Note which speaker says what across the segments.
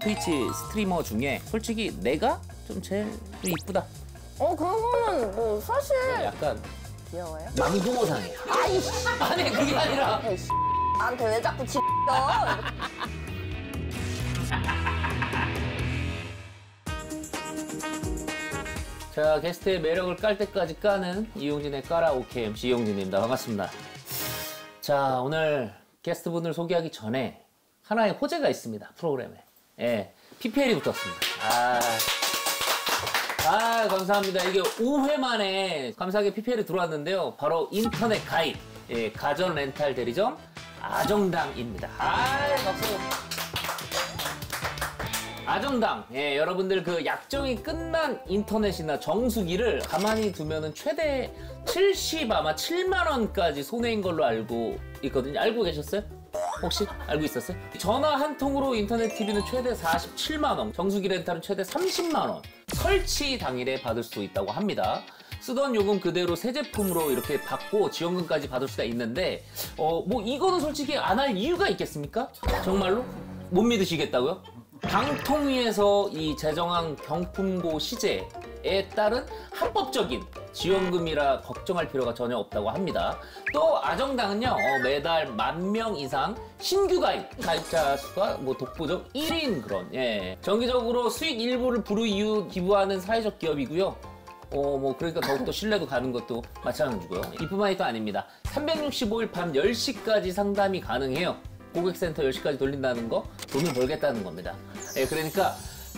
Speaker 1: 트위치 스트리머 중에 솔직히 내가 좀 제일 좀 이쁘다.
Speaker 2: 그거는 뭐 사실
Speaker 1: 약간
Speaker 2: 귀여워요?
Speaker 1: 망둥어상이야.
Speaker 2: 아이씨.
Speaker 1: 아니 그게 아니라.
Speaker 2: 에이씨. 나한테 왜 자꾸 지***어?
Speaker 1: 자, 게스트의 매력을 깔 때까지 까는 이용진의 까라오케 MC 이용진입니다. 반갑습니다. 자, 오늘 게스트분을 소개하기 전에 하나의 호재가 있습니다. 프로그램에. 예, PPL이 붙었습니다. 감사합니다. 이게 5회 만에 감사하게 PPL이 들어왔는데요. 바로 인터넷 가입, 예, 가전 렌탈 대리점 아정당입니다. 박수. 아정당, 예, 여러분들 그 약정이 끝난 인터넷이나 정수기를 가만히 두면은 최대 7만 원까지 손해인 걸로 알고 있거든요. 알고 계셨어요? 혹시 알고 있었어요? 전화 한 통으로 인터넷 TV는 최대 47만 원, 정수기 렌탈은 최대 30만 원, 설치 당일에 받을 수 있다고 합니다. 쓰던 요금 그대로 새 제품으로 이렇게 받고 지원금까지 받을 수가 있는데 뭐 이거는 솔직히 안 할 이유가 있겠습니까? 정말로? 못 믿으시겠다고요? 방통위에서 이 제정한 경품고 시제에 따른 합법적인 지원금이라 걱정할 필요가 전혀 없다고 합니다. 또 아정당은요, 매달 10,000명 이상 신규 가입자 수가 뭐 독보적 1인 그런, 예, 정기적으로 수익 일부를 불우이웃 기부하는 사회적 기업이고요. 뭐 그러니까 더욱더 신뢰도 가는 것도 마찬가지고요. 이뿐만이 또 아닙니다. 365일 밤 10시까지 상담이 가능해요. 고객센터 10시까지 돌린다는 거 돈을 벌겠다는 겁니다. 예, 그러니까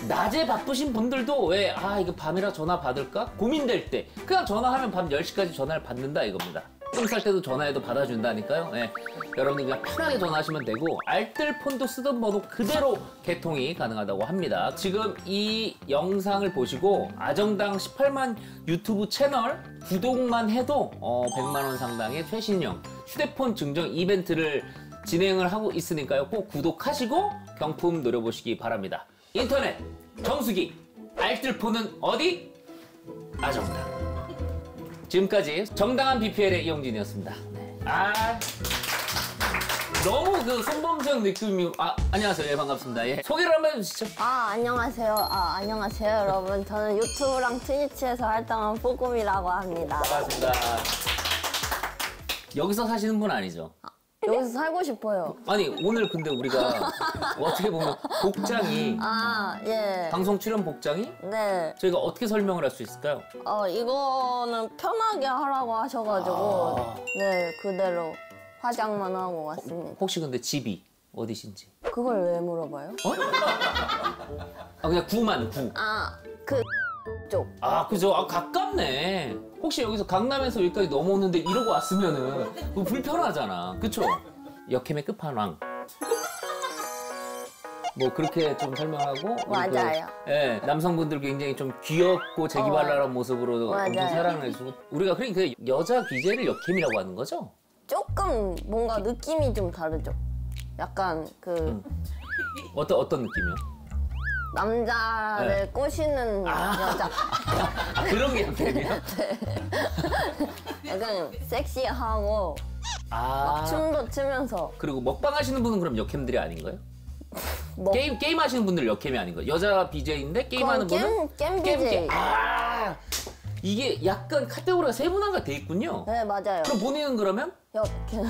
Speaker 1: 낮에 바쁘신 분들도 왜 이거 밤이라 전화 받을까? 고민될 때 그냥 전화하면 밤 10시까지 전화를 받는다 이겁니다. 똥 쌀 때도 전화해도 받아준다니까요. 예, 여러분들 그냥 편하게 전화하시면 되고 알뜰폰도 쓰던 번호 그대로 개통이 가능하다고 합니다. 지금 이 영상을 보시고 아정당 18만 유튜브 채널 구독만 해도 100만 원 상당의 최신형 휴대폰 증정 이벤트를 진행을 하고 있으니까요. 꼭 구독하시고 경품 노려보시기 바랍니다. 인터넷, 정수기, 알뜰폰은 어디? 아정당. 지금까지 정당한 BPL의 이용진이었습니다. 네. 너무 그 손범수형 느낌이. 안녕하세요. 예, 반갑습니다. 예. 소개를 한번 해주시죠.
Speaker 2: 안녕하세요. 안녕하세요, 여러분. 저는 유튜브랑 트위치에서 활동한 뽀금이라고 합니다.
Speaker 1: 반갑습니다. 여기서 사시는 분 아니죠?
Speaker 2: 여기서 살고 싶어요.
Speaker 1: 아니, 오늘 근데 우리가 어떻게 보면 복장이.
Speaker 2: 예.
Speaker 1: 방송 출연 복장이?
Speaker 2: 네.
Speaker 1: 저희가 어떻게 설명을 할 수 있을까요?
Speaker 2: 이거는 편하게 하라고 하셔가지고, 네, 그대로 화장만 하고 왔습니다.
Speaker 1: 혹시 근데 집이 어디신지?
Speaker 2: 그걸 왜 물어봐요?
Speaker 1: 그냥 구만.
Speaker 2: 쪽.
Speaker 1: 그죠. 가깝네. 혹시 여기서 강남에서 여기까지 넘어오는데 이러고 왔으면은 그거 불편하잖아. 그쵸? 역캠의 끝판왕. 뭐 그렇게 좀 설명하고.
Speaker 2: 맞아요.
Speaker 1: 예, 남성분들 굉장히 좀 귀엽고 재기발랄한 모습으로 엄청 사랑을 해주고. 우리가 그러니까 여자 BJ를 역캠이라고 하는 거죠?
Speaker 2: 조금 뭔가 느낌이 좀 다르죠. 약간
Speaker 1: 어떤 느낌이요?
Speaker 2: 남자를 꼬시는 여자.
Speaker 1: 그런 게 역캠이야?
Speaker 2: 네. 약간 섹시하고 막 춤도 추면서.
Speaker 1: 그리고 먹방 하시는 분은 그럼 역캠들이 아닌 거예요? 게임 하시는 분들 역캠이 아닌 거예요? 여자 BJ인데 게임하는 분은?
Speaker 2: 게임 BJ.
Speaker 1: 이게 약간 카테고리가 세분화가 돼 있군요.
Speaker 2: 네, 맞아요.
Speaker 1: 그럼 본인은 그러면?
Speaker 2: 역캠.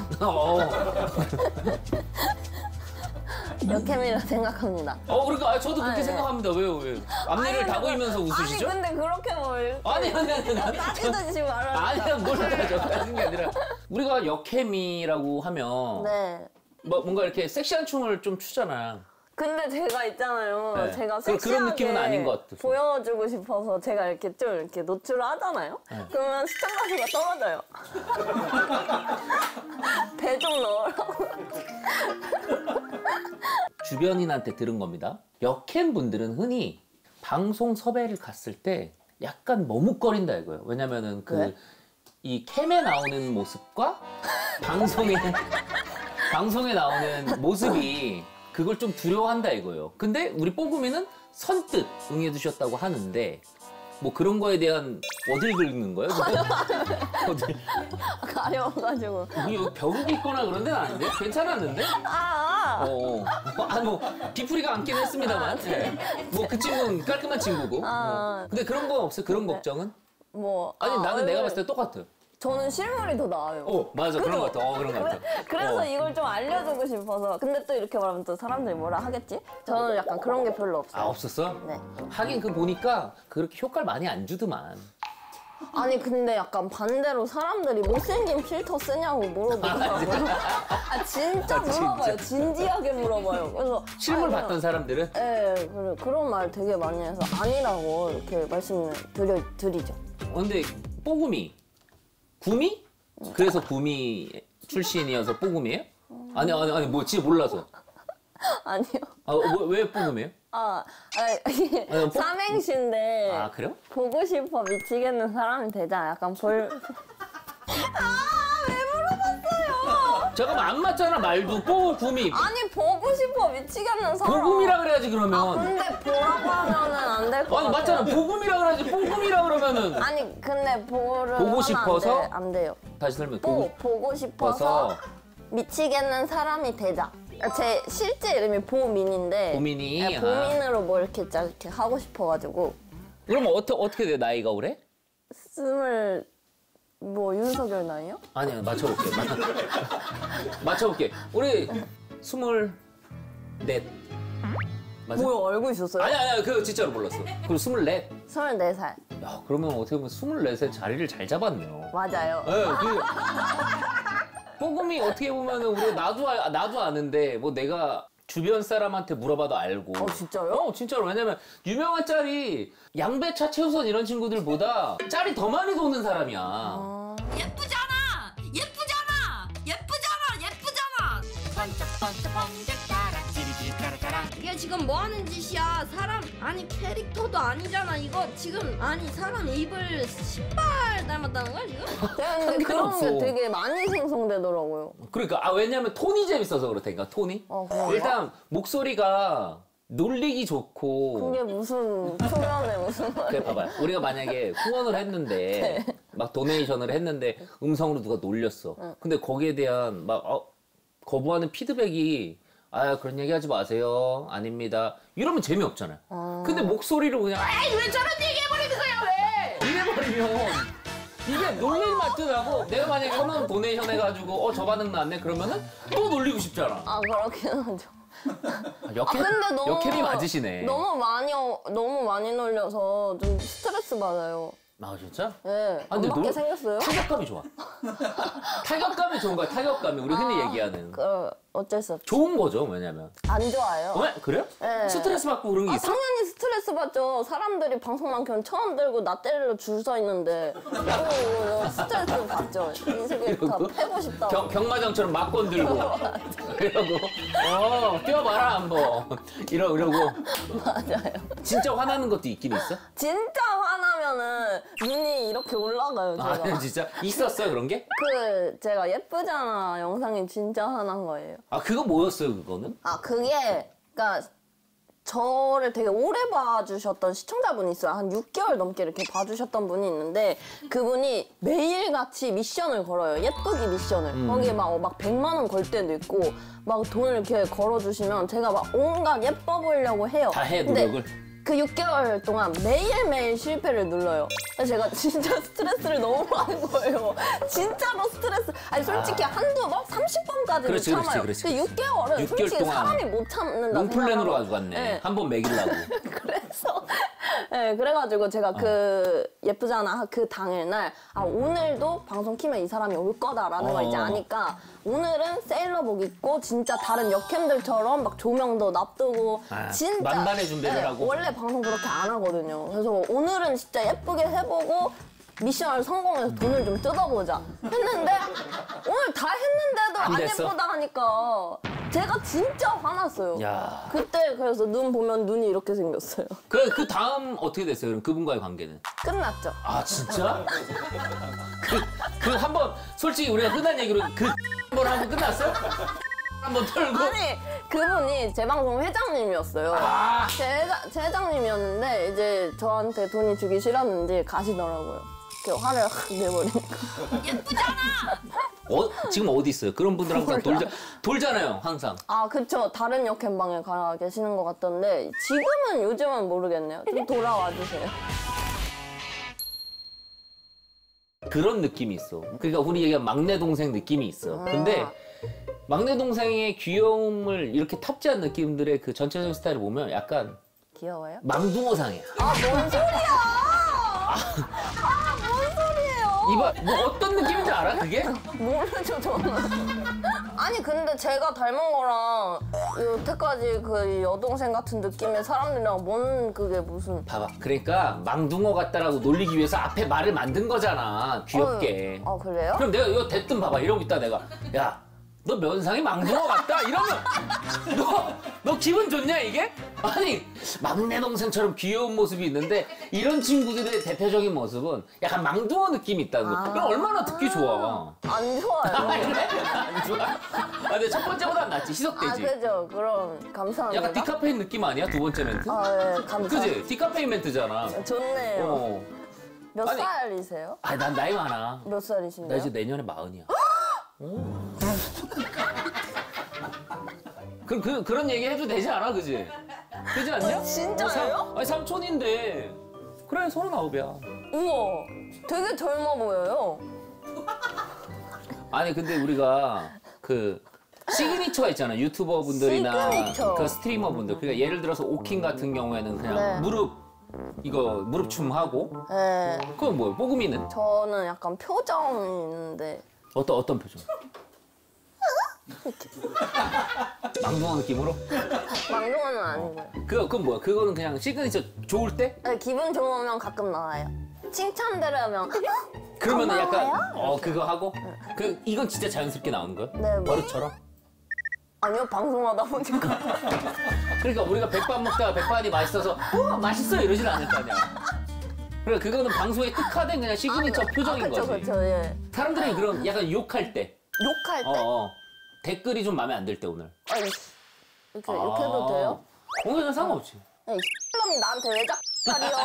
Speaker 2: 역캠이라 생각합니다.
Speaker 1: 그러니까 저도 그렇게 생각합니다. 왜요? 앞니를 다 보이면서 웃으시죠?
Speaker 2: 아니, 근데 그렇게 뭘.
Speaker 1: 아니.
Speaker 2: 따지듯이 말하는.
Speaker 1: 아니야, 뭘 따진 게 아니라. 우리가 역캠이라고 하면.
Speaker 2: 네.
Speaker 1: 뭔가 이렇게 섹시한 춤을 좀 추잖아.
Speaker 2: 근데 제가 있잖아요.
Speaker 1: 네.
Speaker 2: 제가 섹시하게
Speaker 1: 그런 느낌은 아닌 것 같아서.
Speaker 2: 보여주고 싶어서 제가 이렇게 좀 이렇게 노출을 하잖아요.
Speaker 1: 네.
Speaker 2: 그러면 시청자 수가 떨어져요. 배 좀 넣으라고.
Speaker 1: 주변인한테 들은 겁니다. 역캠 분들은 흔히 방송 섭외를 갔을 때 약간 머뭇거린다 이거예요. 왜냐면은 이 캠에 나오는 모습과 방송에 나오는 모습이 그걸 좀 두려워한다 이거예요. 근데 우리 뽀금이는 선뜻 응해주셨다고 하는데 뭐 그런 거에 대한 어딜 긁는 거예요?
Speaker 2: 가려워가지고.
Speaker 1: 여기 벽이 있거나 그런 데는 아닌데? 괜찮았는데? 아니 뭐 비프리가 앉긴 했습니다만. 뭐 그 친구는 깔끔한 친구고. 근데 그런 거 없어요? 그런 걱정은?
Speaker 2: 뭐
Speaker 1: 아니 나는 내가 봤을 때 똑같아.
Speaker 2: 저는 실물이 더 나아요.
Speaker 1: 맞아. 그런 거 같아. 그런 거 같아.
Speaker 2: 그래서 이걸 좀 알려주고 싶어서. 근데 또 이렇게 말하면 또 사람들이 뭐라 하겠지? 저는 약간 그런 게 별로 없어요.
Speaker 1: 아 없었어?
Speaker 2: 네.
Speaker 1: 하긴 그 보니까 그렇게 효과를 많이 안 주더만.
Speaker 2: 아니 근데 약간 반대로 사람들이 못생긴 필터 쓰냐고 물어보더라고요. 아 진짜 물어봐요. 진지하게 물어봐요. 그래서
Speaker 1: 실물 봤던 사람들은?
Speaker 2: 네, 그런 말 되게 많이 해서 아니라고 이렇게 말씀드리죠.
Speaker 1: 근데 뽀구미, 구미? 그래서 구미 출신이어서 뽀구미예요? 아니 뭐 진짜 몰라서.
Speaker 2: 아니요.
Speaker 1: 왜 뽀구미예요?
Speaker 2: 이게 삼행시인데.
Speaker 1: 아 그래요?
Speaker 2: 보고 싶어 미치겠는 사람이 되자. 약간 왜 물어봤어요?
Speaker 1: 잠깐만 안 맞잖아 말도 뽀구미.
Speaker 2: 아니 보고 싶어 미치겠는 사람.
Speaker 1: 보금이라 그래야지 그러면.
Speaker 2: 근데 보라고 하면은 안 될 것 같아요.
Speaker 1: 아니 맞잖아 보금이라 그래야지 뽀금이라 그러면은.
Speaker 2: 아니 근데
Speaker 1: 보고 싶어서?
Speaker 2: 안 돼요.
Speaker 1: 다시 설명.
Speaker 2: 보고 싶어서 미치겠는 사람이 되자. 제 실제 이름이 보민인데.
Speaker 1: 보민이.
Speaker 2: 네, 보민으로 뭐 이렇게 이렇게 하고 싶어가지고.
Speaker 1: 그럼 어떻게 돼 나이가 올해?
Speaker 2: 뭐 윤석열 나이요?
Speaker 1: 아니야 맞춰볼게. 맞춰볼게. 우리 24. 맞아?
Speaker 2: 뭐야 알고 있었어요?
Speaker 1: 아니야 그거 진짜로 몰랐어. 그리고 24.
Speaker 2: 24살.
Speaker 1: 야 그러면 어떻게 보면 24세 자리를 잘 잡았네요.
Speaker 2: 맞아요.
Speaker 1: 네, 뽀금이 어떻게 보면은 우리 나도 아는데 뭐 내가 주변 사람한테 물어봐도 알고.
Speaker 2: 진짜요?
Speaker 1: 진짜로. 왜냐면 유명한 짤이 양배차 최우선 이런 친구들보다 짤이 더 많이 도는 사람이야.
Speaker 3: 예쁘잖아! 예쁘잖아! 예쁘잖아! 예쁘잖아! 반짝반짝 번쩍따라 지리지 까라까라.
Speaker 4: 이게 지금 뭐 하는 짓이야? 사람 아니 캐릭터도 아니잖아. 이거 지금 아니 사람 입을 신발 닮았다는 거야 지금?
Speaker 2: 근데 그런
Speaker 1: 없어.
Speaker 2: 게 되게 많이 생성되더라고요.
Speaker 1: 그러니까 왜냐면 톤이 재밌어서 그렇다니까 톤이.
Speaker 2: 그런가?
Speaker 1: 일단 목소리가 놀리기 좋고.
Speaker 2: 그게 무슨 초면에 무슨
Speaker 1: 그래
Speaker 2: 말이에요?
Speaker 1: 봐봐요. 우리가 만약에 후원을 했는데 막 도네이션을 했는데 음성으로 누가 놀렸어. 근데 거기에 대한 막 거부하는 피드백이 그런 얘기 하지 마세요. 아닙니다. 이러면 재미없잖아요. 근데 목소리로 그냥 왜 저런 얘기 해버리는 거야 왜? 이래버리면 이게 놀릴 맛도 나고 내가 만약에 1,000원 도네이션 해가지고 저 반응 나왔네 그러면은 또 놀리고 싶잖아.
Speaker 2: 그렇긴 하죠.
Speaker 1: 근데 역캠이 맞으시네.
Speaker 2: 너무 많이 놀려서 좀 스트레스 받아요.
Speaker 1: 진짜?
Speaker 2: 네. 안 받게 생겼어요?
Speaker 1: 타격감이 좋아. 타격감이 좋은 거야, 타격감이. 우리 흔히 얘기하는.
Speaker 2: 어쩔 수 없죠.
Speaker 1: 좋은 거죠, 왜냐면.
Speaker 2: 안 좋아요.
Speaker 1: 그래요?
Speaker 2: 네.
Speaker 1: 스트레스 받고 그런 게 있어?
Speaker 2: 당연히 스트레스 받죠. 사람들이 방송만 켜면 1,000원 들고 나 때리러 줄 서 있는데 스트레스 받죠. 이 새끼 다 패고 싶다고.
Speaker 1: 경마장처럼 막권 들고 이러고 뛰어봐라 한번 이러고
Speaker 2: 맞아요.
Speaker 1: 진짜 화나는 것도 있긴 있어?
Speaker 2: 진짜 화나면은 눈이 이렇게 올라가요, 제가.
Speaker 1: 진짜? 있었어요 그런 게?
Speaker 2: 제가 예쁘잖아 영상이 진짜 화난 거예요.
Speaker 1: 그거 뭐였어요 그거는?
Speaker 2: 그게 그러니까 저를 되게 오래 봐주셨던 시청자분이 있어요. 한 6개월 넘게 이렇게 봐주셨던 분이 있는데 그분이 매일같이 미션을 걸어요. 예쁘기 미션을. 거기에 막 100만 원 걸 때도 있고 막 돈을 이렇게 걸어주시면 제가 막 온갖 예뻐 보이려고 해요.
Speaker 1: 다 해
Speaker 2: 근데
Speaker 1: 노력을?
Speaker 2: 그 6개월 동안 매일매일 실패를 눌러요. 그래서 제가 진짜 스트레스를 너무 많은 거예요. 진짜로 스트레스. 아니 솔직히 한두 번? 30번까지는 참아요.
Speaker 1: 그렇지.
Speaker 2: 근데 6개월은
Speaker 1: 6개월
Speaker 2: 솔직히
Speaker 1: 동안
Speaker 2: 사람이 못 참는다
Speaker 1: 롱플랜으로
Speaker 2: 생각하고.
Speaker 1: 가져갔네.
Speaker 2: 네.
Speaker 1: 한 번 먹이려고.
Speaker 2: 그래가지고 제가 예쁘잖아 그 당일날 오늘도 방송 키면 이 사람이 올 거다라는 걸 이제 아니까 오늘은 세일러복 입고 진짜 다른 역캠들처럼 막 조명도 놔두고 진짜
Speaker 1: 만반의 준비를 하고.
Speaker 2: 원래 방송 그렇게 안 하거든요. 그래서 오늘은 진짜 예쁘게 해보고 미션을 성공해서 돈을 좀 뜯어보자 했는데 오늘 다 했는데도 안
Speaker 1: 됐어?
Speaker 2: 예쁘다 하니까 제가 진짜 화났어요.
Speaker 1: 야.
Speaker 2: 그때 그래서 눈 보면 눈이 이렇게 생겼어요.
Speaker 1: 그 다음 어떻게 됐어요? 그럼 그분과의 관계는?
Speaker 2: 끝났죠.
Speaker 1: 진짜? 그 한번 솔직히 우리가 흔한 얘기로 한번 하고 끝났어요? 한번 털고?
Speaker 2: 아니 그분이 제 방송 회장님이었어요. 제 회장님이었는데 이제 저한테 돈이 주기 싫었는지 가시더라고요. 이렇게 화를 확 내버리니까.
Speaker 3: 예쁘잖아.
Speaker 1: 지금 어디 있어요? 그런 분들 항상 돌잖아요, 항상.
Speaker 2: 아 그쵸. 다른 역캠방에 가 계시는 것 같던데 요즘은 모르겠네요. 좀 돌아와 주세요.
Speaker 1: 그런 느낌이 있어. 그러니까 우리 얘기한 막내 동생 느낌이 있어. 근데 막내 동생의 귀여움을 이렇게 탑재한 느낌들의 그 전체적인 스타일을 보면 약간
Speaker 2: 귀여워요?
Speaker 1: 망둥어상이야.
Speaker 2: 아 뭔 소리야! 뭔 소리예요?
Speaker 1: 이봐, 뭐 어떤 느낌인지 알아, 그게?
Speaker 2: 모르죠 저는. 아니 근데 제가 닮은 거랑 여태까지 그 여동생 같은 느낌의 사람들이랑 뭔 그게 무슨.
Speaker 1: 봐봐. 그러니까 망둥어 같다라고 놀리기 위해서 앞에 말을 만든 거잖아. 귀엽게.
Speaker 2: 아 그래요?
Speaker 1: 그럼 내가 이거 대뜸 봐봐. 이러고 있다 내가. 야, 너 면상이 망둥어 같다? 이러면 너 기분 좋냐 이게? 아니 막내 동생처럼 귀여운 모습이 있는데 이런 친구들의 대표적인 모습은 약간 망둥어 느낌이 있다는 거. 그럼 얼마나 듣기 좋아.
Speaker 2: 안 좋아요.
Speaker 1: 그래? 안 좋아? 아, 근데 첫 번째보다 낫지.
Speaker 2: 아
Speaker 1: 희석되지.
Speaker 2: 그죠. 그럼 감사합니다.
Speaker 1: 약간 디카페인 느낌 아니야? 두 번째 멘트?
Speaker 2: 아 예, 감사합니다.
Speaker 1: 그지? 디카페인 멘트잖아.
Speaker 2: 좋네요.
Speaker 1: 어.
Speaker 2: 몇
Speaker 1: 아니,
Speaker 2: 살이세요?
Speaker 1: 아, 난 나이 많아.
Speaker 2: 몇
Speaker 1: 나
Speaker 2: 살이신데요?
Speaker 1: 이제 내년에 40이야. 그런 얘기 해도 되지 않아, 그지? 그지 않냐?
Speaker 2: 진짜요?
Speaker 1: 아니, 삼촌인데. 그래, 39이야.
Speaker 2: 우와, 되게 젊어 보여요.
Speaker 1: 아니, 근데 우리가 그 시그니처가 있잖아. 유튜버 분들이나
Speaker 2: 시그니처.
Speaker 1: 그 스트리머 분들. 그러니까 예를 들어서 오킹 같은 경우에는 그냥
Speaker 2: 네.
Speaker 1: 무릎춤 하고.
Speaker 2: 네,
Speaker 1: 그건 뭐야? 뽀금이는?
Speaker 2: 저는 약간 표정이 있는데
Speaker 1: 어떤 표정? 망둥어 느낌으로?
Speaker 2: 망둥어는 아니고요.
Speaker 1: 그건 뭐야? 그거는 그냥 시그니처 좋을 때?
Speaker 2: 네, 기분 좋으면 가끔 나와요. 칭찬 들으면
Speaker 1: 그러면은 약간
Speaker 2: 고마워요?
Speaker 1: 그거 하고 이건 진짜 자연스럽게 나오는 거야?
Speaker 2: 네, 뭐.
Speaker 1: 버릇처럼?
Speaker 2: 아니요 방송하다 보니까.
Speaker 1: 그러니까 우리가 백반 먹다가 백반이 맛있어서 맛있어 이러진 않을 거 아니야. 그러니까 그거는 방송에 특화된 그냥 시그니처 표정인
Speaker 2: 그쵸,
Speaker 1: 거지.
Speaker 2: 그쵸, 예.
Speaker 1: 사람들이 그런 약간 욕할 때
Speaker 2: 욕할 때?
Speaker 1: 댓글이 좀 마음에 안 들 때 오늘.
Speaker 2: 아니, 이렇게 욕해도 돼요?
Speaker 1: 오늘은 상관없지.
Speaker 2: 이 X놈이 나한테 왜 작살이요?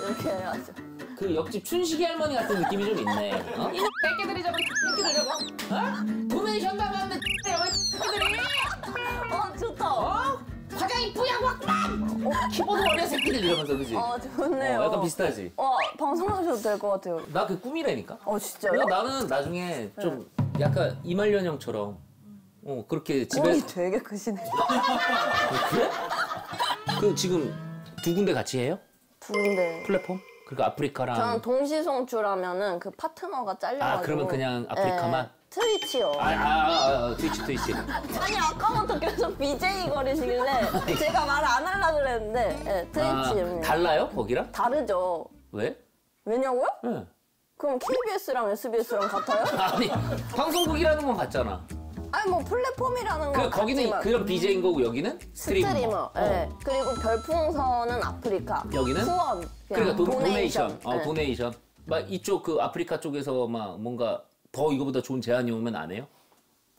Speaker 2: 이렇게 해야죠.
Speaker 1: 그 옆집 춘식이 할머니 같은 느낌이 좀 있네. 이 새끼들이 저거 새끼들 저거 도네이션 나갔는데 새끼들이
Speaker 2: 좋다.
Speaker 1: 화장이 뿌야고 왔구만. 키보드 어려 새끼들 이러면서 그지?
Speaker 2: 좋네요.
Speaker 1: 약간 비슷하지.
Speaker 2: 방송하셔도 될 것 같아요.
Speaker 1: 나 그 꿈이라니까.
Speaker 2: 진짜요?
Speaker 1: 그러니까 나는 나중에 좀 약간 이말년 형처럼 그렇게 집에
Speaker 2: 꿈이 되게 크시네.
Speaker 1: 그래? 그 지금 두 군데 같이 해요?
Speaker 2: 두 군데.
Speaker 1: 플랫폼? 그러니까 아프리카랑.
Speaker 2: 저는 동시송출하면은 그 파트너가 잘려가지고.
Speaker 1: 그러면 그냥 아프리카만?
Speaker 2: 트위치요.
Speaker 1: 트위치.
Speaker 2: 아니 아까부터 계속 BJ 거리시길래 제가 말을 안 하려고 그랬는데 트위치입니다.
Speaker 1: 달라요? 거기랑?
Speaker 2: 다르죠.
Speaker 1: 왜?
Speaker 2: 왜냐고요?
Speaker 1: 네.
Speaker 2: 그럼 KBS랑 SBS랑 같아요?
Speaker 1: 아니 방송국이라는 건 같잖아.
Speaker 2: 아니 뭐 플랫폼이라는 건
Speaker 1: 거기는
Speaker 2: 같지만
Speaker 1: 그런 BJ인 거고 여기는
Speaker 2: 스트리머. 예. 그리고 별풍선은 아프리카.
Speaker 1: 여기는?
Speaker 2: 후원.
Speaker 1: 그러니까 도네이션.
Speaker 2: 예.
Speaker 1: 도네이션. 막 이쪽 그 아프리카 쪽에서 막 뭔가 더 이거보다 좋은 제안이 오면 안 해요?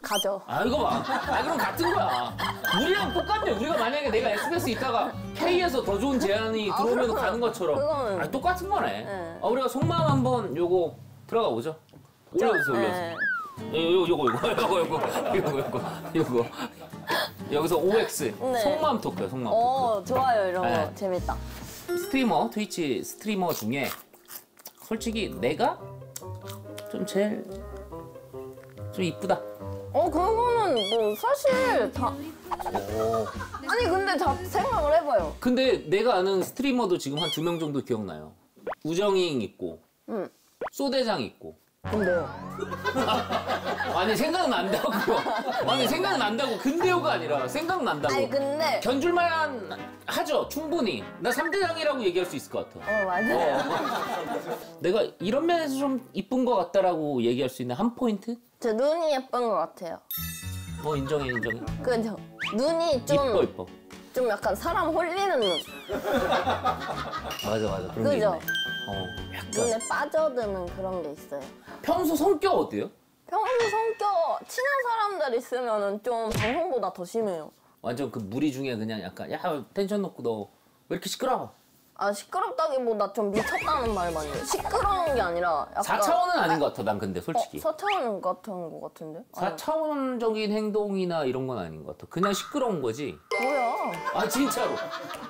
Speaker 2: 가죠.
Speaker 1: 이거 봐. 그럼 같은 거야. 우리랑 똑같네. 우리가 만약에 내가 SBS 있다가 K에서 더 좋은 제안이 들어오면
Speaker 2: 그건-
Speaker 1: 가는 것처럼.
Speaker 2: 그거는-
Speaker 1: 똑같은 거네.
Speaker 2: 네.
Speaker 1: 우리가 속마음 한번 요거 들어가 보죠. 올려주세요, 올려주세요.
Speaker 2: 예.
Speaker 1: 요거. 여기서 OX.
Speaker 2: 네.
Speaker 1: 속마음 토크야, 속마음.
Speaker 2: 좋아요. 이런 거
Speaker 1: 네.
Speaker 2: 재밌다.
Speaker 1: 스트리머, 트위치 스트리머 중에 솔직히 내가 좀 제일 좀 이쁘다.
Speaker 2: 그거는 뭐 사실 다 아니 근데 다 생각을 해봐요.
Speaker 1: 근데 내가 아는 스트리머도 지금 한 2명 정도 기억나요. 우정잉 있고, 소대장 있고.
Speaker 2: 근데요.
Speaker 1: 아니 생각난다고요. 아니 생각난다고. 근데요가 아니라 생각난다고.
Speaker 2: 아니 근데
Speaker 1: 견줄만 하죠. 충분히. 나 3대장이라고 얘기할 수 있을 것 같아.
Speaker 2: 맞아요.
Speaker 1: 내가 이런 면에서 좀 이쁜 것 같다라고 얘기할 수 있는 한 포인트?
Speaker 2: 제 눈이 예쁜 것 같아요.
Speaker 1: 인정해.
Speaker 2: 그죠? 눈이
Speaker 1: 이뻐.
Speaker 2: 좀 약간 사람 홀리는 눈.
Speaker 1: 맞아. 그런 게
Speaker 2: 그죠?
Speaker 1: 있네. 약간.
Speaker 2: 눈에 빠져드는 그런 게 있어요.
Speaker 1: 평소 성격 어때요?
Speaker 2: 평소 성격 친한 사람들 있으면은 좀 방송보다 더 심해요.
Speaker 1: 완전 그 무리 중에 그냥 약간 야 텐션 높고 너 왜 이렇게 시끄러워?
Speaker 2: 아 시끄럽다기보다 좀 미쳤다는 말 많이 해요. 시끄러운 게 아니라 약간
Speaker 1: 4차원은 아닌 것 같아 난 근데 솔직히.
Speaker 2: 4차원 같은 거 같은데? 아니,
Speaker 1: 4차원적인 행동이나 이런 건 아닌 것 같아. 그냥 시끄러운 거지.
Speaker 2: 뭐야?
Speaker 1: 아 진짜로.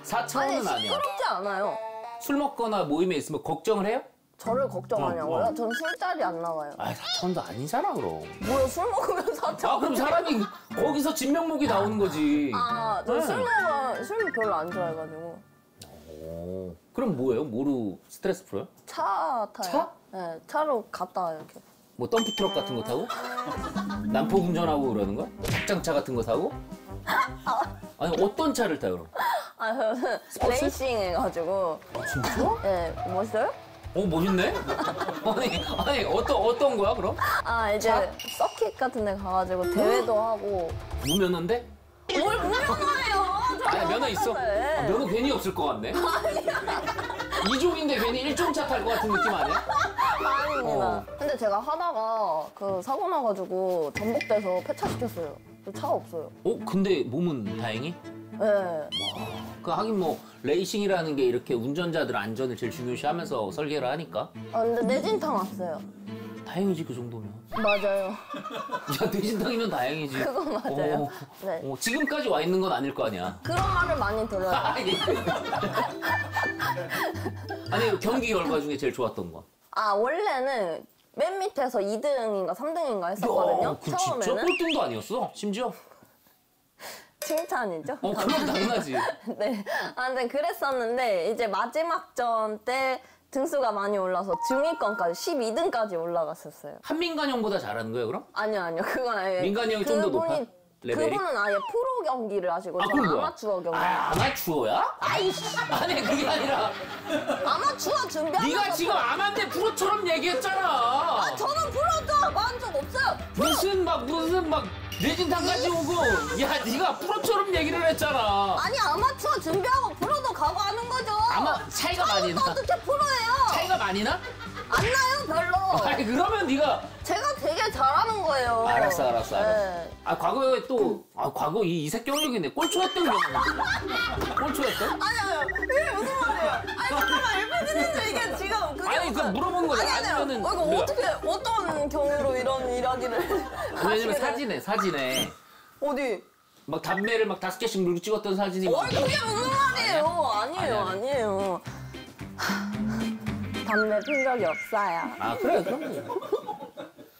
Speaker 1: 4차원은
Speaker 2: 아니
Speaker 1: 아니야.
Speaker 2: 시끄럽지 않아요.
Speaker 1: 술 먹거나 모임에 있으면 걱정을 해요?
Speaker 2: 저를 걱정하냐고요?
Speaker 1: 어.
Speaker 2: 저는 술자리 안 나가요.
Speaker 1: 아 4차원도 아니잖아 그럼.
Speaker 2: 뭐야 술 먹으면 4차원?
Speaker 1: 아 그럼 사람이 거기서 진면목이 나오는 거지.
Speaker 2: 아, 저
Speaker 1: 네.
Speaker 2: 술 별로 안 좋아해가지고
Speaker 1: 오, 그럼 뭐예요? 뭐로 스트레스 풀어요?
Speaker 2: 차 타요.
Speaker 1: 차?
Speaker 2: 네, 차로 갔다 와요 이렇게.
Speaker 1: 뭐 덤프 트럭 같은 거 타고? 난폭 운전하고 그러는 거야? 확장차 같은 거 타고? 아니 어떤 차를 타요 그럼?
Speaker 2: 아, 저는 레이싱 해가지고.
Speaker 1: 아 진짜?
Speaker 2: 네, 멋있어요?
Speaker 1: 오 멋있네? 아니 어떤 거야 그럼?
Speaker 2: 아, 이제 서킷 같은 데 가가지고 대회도 하고.
Speaker 1: 무면허인데?
Speaker 2: 뭘 무면허예요?
Speaker 1: 아니 면허 있어? 아, 면허 괜히 없을 것 같네. 이종인데 괜히 1종차 탈 것 같은 느낌 아니야?
Speaker 2: 아닙니다. 근데 제가 하다가 그 사고 나가지고 전복돼서 폐차시켰어요. 차가 없어요.
Speaker 1: 근데 몸은 다행히?
Speaker 2: 네.
Speaker 1: 그 하긴 뭐 레이싱이라는 게 이렇게 운전자들 안전을 제일 중요시하면서 설계를 하니까
Speaker 2: 아, 근데 내진탕 왔어요.
Speaker 1: 다행이지 그 정도면.
Speaker 2: 맞아요.
Speaker 1: 야 내진탕이면 다행이지.
Speaker 2: 그거 맞아요. 네.
Speaker 1: 지금까지 와 있는 건 아닐 거 아니야.
Speaker 2: 그런 말을 많이 들어요.
Speaker 1: 아니 경기 결과 중에 제일 좋았던 거.
Speaker 2: 아, 원래는 맨 밑에서 2등인가 3등인가 했었거든요.
Speaker 1: 진짜
Speaker 2: 처음에는.
Speaker 1: 꼴등도 아니었어 심지어.
Speaker 2: 칭찬이죠?
Speaker 1: 그럼 당연하지.
Speaker 2: 네. 아, 근데 그랬었는데 이제 마지막 전 때 등수가 많이 올라서 중위권까지 12등까지 올라갔었어요.
Speaker 1: 한민관 형보다 잘하는 거예요 그럼?
Speaker 2: 아니요. 그건 아니에요.
Speaker 1: 민간이 형이 좀 더 높아? 레벨이?
Speaker 2: 그분은 아예 프로 경기를 하시고
Speaker 1: 아,
Speaker 2: 저는
Speaker 1: 그건 뭐야?
Speaker 2: 아마추어 경기.
Speaker 1: 아 아마추어야?
Speaker 2: 아이씨.
Speaker 1: 아니 그게 아니라
Speaker 2: 아마추어 준비하면서
Speaker 1: 네가 지금 아마인데 프로처럼 얘기했잖아.
Speaker 2: 저는 프로도 나간 적 없어요.
Speaker 1: 무슨 막 내진탕까지 오고 야 네가 프로처럼 얘기를 했잖아.
Speaker 2: 아니 아마추어 준비하고 프로도 가고 하는 거죠.
Speaker 1: 아마 차이가 많이 나.
Speaker 2: 어떻게 프로예요?
Speaker 1: 차이가 많이 나?
Speaker 2: 안 나요 별로.
Speaker 1: 아니 그러면 네가
Speaker 2: 제가 되게 잘하는 거예요.
Speaker 1: 알았어.
Speaker 2: 네.
Speaker 1: 아 과거에 또 과거 이 이색 경력이네. 꼴초였던 경우. 꼴초였던?
Speaker 2: 아니요. 이게 무슨 말이에요? 아니 잠깐만 일패드는데 이게 지금 그게
Speaker 1: 아니 그 물어보는 거죠. 아니면은
Speaker 2: 이거
Speaker 1: 우리가-
Speaker 2: 어떻게 어떤 경우로 이런 이야기를
Speaker 1: 왜냐면
Speaker 2: 하시게
Speaker 1: 사진에
Speaker 2: 어디?
Speaker 1: 막 담배를 막 5개씩 물고 찍었던 사진이 막
Speaker 2: 그게 무슨 말이에요? 아니에요.
Speaker 1: 아니야.
Speaker 2: 담배 핀 적이 없어요.
Speaker 1: 아 그래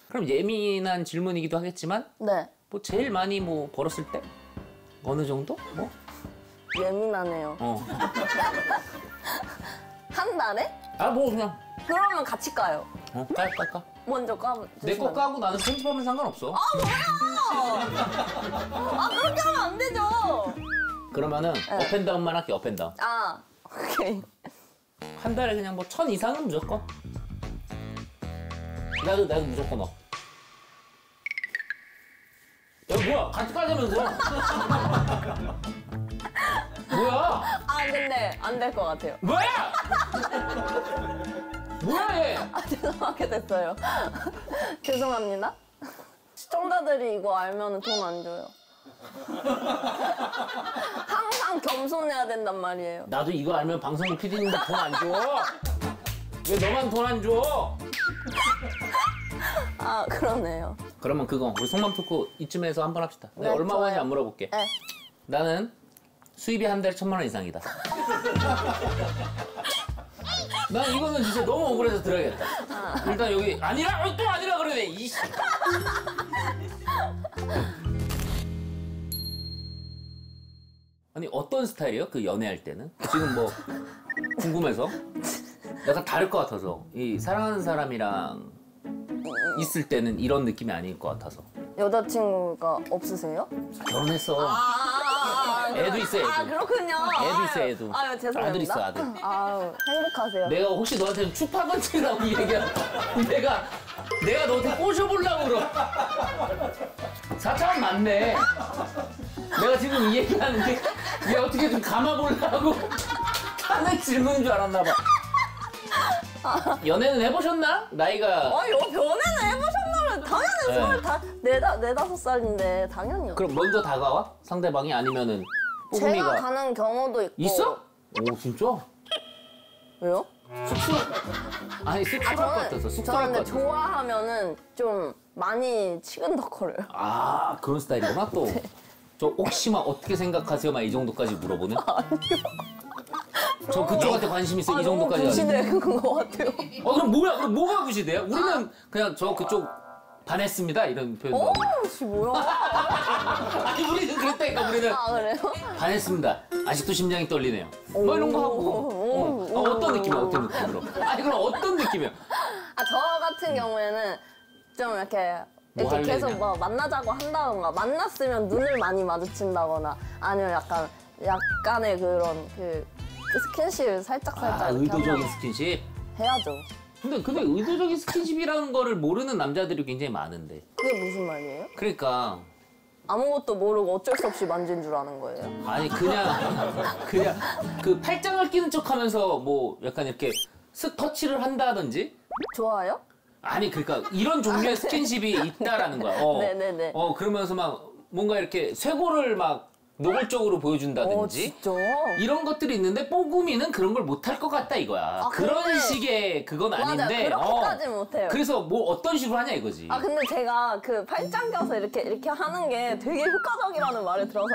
Speaker 1: 그럼 예민한 질문이기도 하겠지만
Speaker 2: 네.
Speaker 1: 뭐 제일 많이 뭐 벌었을 때 어느 정도 뭐
Speaker 2: 예민하네요. 한 달에?
Speaker 1: 뭐 그냥
Speaker 2: 그러면 같이 까요.
Speaker 1: 깔
Speaker 2: 먼저 까주시면.
Speaker 1: 내 거 까고 나는 편집하면 상관없어.
Speaker 2: 아 그렇게 하면 안 되죠.
Speaker 1: 그러면은 업앤다운만 할게 업앤다운.
Speaker 2: 아 오케이.
Speaker 1: 한 달에 그냥 뭐 1000 이상은 무조건. 나도 무조건 넣어. 야 뭐야 같이 까자면서. 뭐야?
Speaker 2: 아 근데 안 될 것 같아요.
Speaker 1: 뭐야? 뭐야 얘?
Speaker 2: 아 죄송하게 됐어요. 죄송합니다. 시청자들이 이거 알면 돈 안 줘요. 항상 겸손해야 된단 말이에요.
Speaker 1: 나도 이거 알면 방송국 PD님들 돈 안 줘. 왜 너만 돈 안 줘?
Speaker 2: 아 그러네요.
Speaker 1: 그러면 그거 우리 속맘 토크 이쯤에서 한번 합시다. 내가
Speaker 2: 네,
Speaker 1: 얼마
Speaker 2: 좋아요.
Speaker 1: 버는지 안 물어볼게.
Speaker 2: 네.
Speaker 1: 나는 수입이 한 달에 1000만 원 이상이다. 난 이거는 진짜 너무 억울해서 들어야겠다. 일단 여기 또 아니라 그러네. 이씨. 아니 어떤 스타일이에요? 그 연애할 때는? 지금 뭐 궁금해서 약간 다를 것 같아서 이 사랑하는 사람이랑 있을 때는 이런 느낌이 아닐 것 같아서.
Speaker 2: 여자친구가 없으세요?
Speaker 1: 결혼했어. 애도 있어, 애도.
Speaker 2: 아 그렇군요.
Speaker 1: 애도 있어, 애도.
Speaker 2: 아유 죄송합니다.
Speaker 1: 아들 있어, 아들.
Speaker 2: 아유 행복하세요.
Speaker 1: 내가 혹시 너한테 추파건치라고 얘기하면 내가 너한테 꼬셔보려고 그러. 4차원 맞네. 내가 지금 이 얘기하는 게 얘 어떻게 좀 감아보려고 하는 질문인 줄 알았나 봐. 연애는 해보셨나? 나이가.
Speaker 2: 아유 연애는 해보셨나면 당연히
Speaker 1: 네.
Speaker 2: 24살인데 당연히요.
Speaker 1: 그럼 먼저 다가와? 상대방이 아니면은
Speaker 2: 제가
Speaker 1: 뽀금이가
Speaker 2: 가는 경우도 있고.
Speaker 1: 있어? 오 진짜?
Speaker 2: 왜요?
Speaker 1: 아니 쑥스러울 것 같아서 쑥스러울
Speaker 2: 저는
Speaker 1: 것
Speaker 2: 근데
Speaker 1: 같아서.
Speaker 2: 좋아하면은 좀 많이 치근덕거려요.
Speaker 1: 아 그런 스타일이구나 또. 저 혹시 막 어떻게 생각하세요? 막 이 정도까지 물어보는? 저 그쪽한테 관심 있어 이 정도까지.
Speaker 2: 너무 부시대 그거 같아요.
Speaker 1: 그럼 뭐야? 그럼 뭐가 구시대요? 우리는 그냥 저 그쪽 반했습니다 이런 표현.
Speaker 2: 씨 뭐야?
Speaker 1: 아니 우리는 그랬다니까 우리는
Speaker 2: 아 그래요?
Speaker 1: 반했습니다. 아직도 심장이 떨리네요. 뭐 이런 거 하고. 어떤 느낌이야? 어떤 느낌으로? 아니 그럼 어떤 느낌이야?
Speaker 2: 저 같은 경우에는 좀 이렇게
Speaker 1: 뭐 할래,
Speaker 2: 계속
Speaker 1: 그냥?
Speaker 2: 뭐 만나자고 한다던가 만났으면 눈을 많이 마주친다거나 아니면 약간의 그런 그 스킨십을 살짝 이렇게
Speaker 1: 의도적인
Speaker 2: 한다거나
Speaker 1: 스킨십.
Speaker 2: 해야죠.
Speaker 1: 근데 의도적인 스킨십이라는 거를 모르는 남자들이 굉장히 많은데.
Speaker 2: 그게 무슨 말이에요?
Speaker 1: 그러니까
Speaker 2: 아무것도 모르고 어쩔 수 없이 만진 줄 아는 거예요?
Speaker 1: 아니 그냥 그 팔짱을 끼는 척하면서 뭐 약간 이렇게 슥 터치를 한다든지.
Speaker 2: 좋아요?
Speaker 1: 아니 그러니까 이런 종류의 스킨십이 있다라는 거야.
Speaker 2: 네네네.
Speaker 1: 그러면서 막 뭔가 이렇게 쇄골을 막 노골적으로 보여준다든지
Speaker 2: 진짜?
Speaker 1: 이런 것들이 있는데 뽀금이는 그런 걸 못할 것 같다 이거야. 그런
Speaker 2: 근데-
Speaker 1: 식의 그건 아닌데.
Speaker 2: 맞아요. 그렇게까지는 못해요.
Speaker 1: 그래서 뭐 어떤 식으로 하냐 이거지.
Speaker 2: 근데 제가 그 팔짱 껴서 이렇게 하는 게 되게 효과적이라는 말을 들어서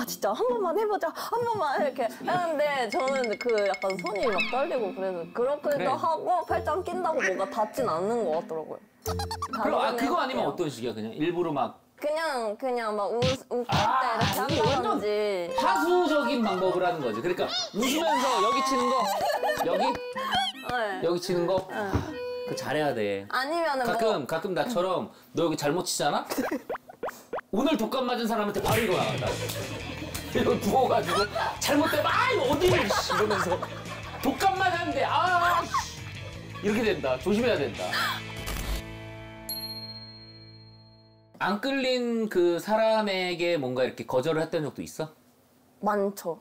Speaker 2: 진짜 한 번만 해보자 한 번만 이렇게 했는데 저는 그 약간 손이 막 떨리고 그래서 그렇게도
Speaker 1: 그래.
Speaker 2: 하고 팔짱 낀다고 뭐가 닿진 않는 것 같더라고요.
Speaker 1: 그럼 그거 아니면
Speaker 2: 해볼게요.
Speaker 1: 어떤 식이야? 그냥 일부러 막
Speaker 2: 그냥 막 웃을 때 이렇게
Speaker 1: 이거
Speaker 2: 한다든지
Speaker 1: 하수적인 방법을 하는 거지. 그러니까 웃으면서 여기 치는 거,
Speaker 2: 네.
Speaker 1: 여기 치는 거, 그 잘해야 돼.
Speaker 2: 아니면은 뭐
Speaker 1: 가끔 나처럼 너 여기 잘못 치잖아? 오늘 독감 맞은 사람한테 바로 이거 나간다. 이거 누워가지고 잘못되면 이거 어디를 씨, 이러면서 독감 맞았는데 이렇게 된다. 조심해야 된다. 안 끌린 그 사람에게 뭔가 이렇게 거절을 했던 적도 있어?
Speaker 2: 많죠.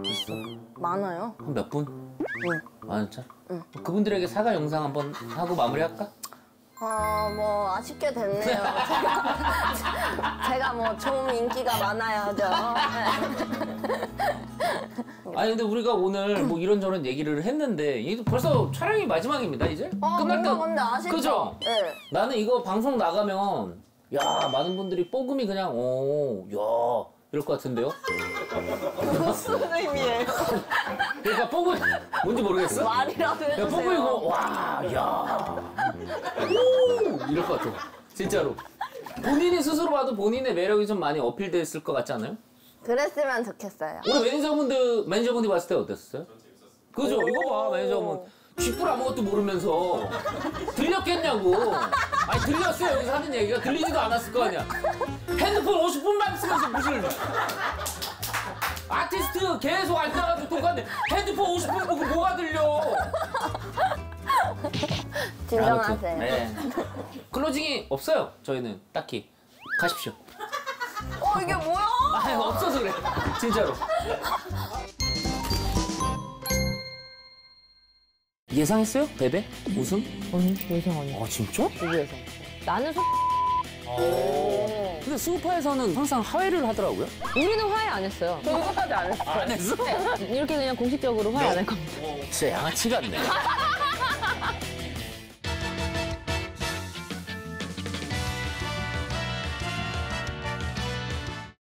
Speaker 1: 있어.
Speaker 2: 많아요.
Speaker 1: 한 몇 분?
Speaker 2: 응.
Speaker 1: 많죠? 그분들에게 사과 영상 한번 하고 마무리할까?
Speaker 2: 뭐 아쉽게 됐네요. 제가 뭐 좀 인기가 많아야죠.
Speaker 1: 아니 근데 우리가 오늘 뭐 이런저런 얘기를 했는데 이게 벌써 촬영이 마지막입니다 이제? 끝날
Speaker 2: 뭔가 근데 아쉽죠?
Speaker 1: 그죠?
Speaker 2: 네.
Speaker 1: 나는 이거 방송 나가면 야 많은 분들이 뽀금이 그냥 야 이럴 것 같은데요?
Speaker 2: 무슨 의미예요?
Speaker 1: 그러니까 뽀금이 뭔지 모르겠어?
Speaker 2: 말이라도
Speaker 1: 야
Speaker 2: 해주세요.
Speaker 1: 뽀금이 이럴 것 같아 진짜로 본인이 스스로 봐도 본인의 매력이 좀 많이 어필됐을 것 같지 않아요?
Speaker 2: 그랬으면 좋겠어요.
Speaker 1: 우리 매니저분들이 봤을 때 어땠어요? 그죠? 이거 봐, 매니저분. 쥐뿔 아무것도 모르면서 들렸겠냐고. 아니, 들렸어요. 여기서 하는 얘기가 들리지도 않았을 거 아니야. 핸드폰 50분만 쓰면서 무슨. 아티스트 계속 앉아가지고 똑같네. 핸드폰 50분 보고 뭐가 들려.
Speaker 2: 진정하세요.
Speaker 1: 네. 클로징이 없어요. 저희는 딱히. 가십시오.
Speaker 2: 이게 뭐야?
Speaker 1: 아니, 없어서 그래. 진짜로. 예상했어요? 베베? 웃음?
Speaker 5: 아니 예상 아니야.
Speaker 1: 진짜?
Speaker 5: 누구 예상? 나는
Speaker 1: 근데 스우파에서는 항상 하회를 하더라고요.
Speaker 5: 우리는 화해 안 했어요.
Speaker 2: 그거까지 안 했어요.
Speaker 1: 안 했어?
Speaker 5: 이렇게 그냥 공식적으로 화해 안 할 겁니다.
Speaker 1: 진짜 양아치 같네.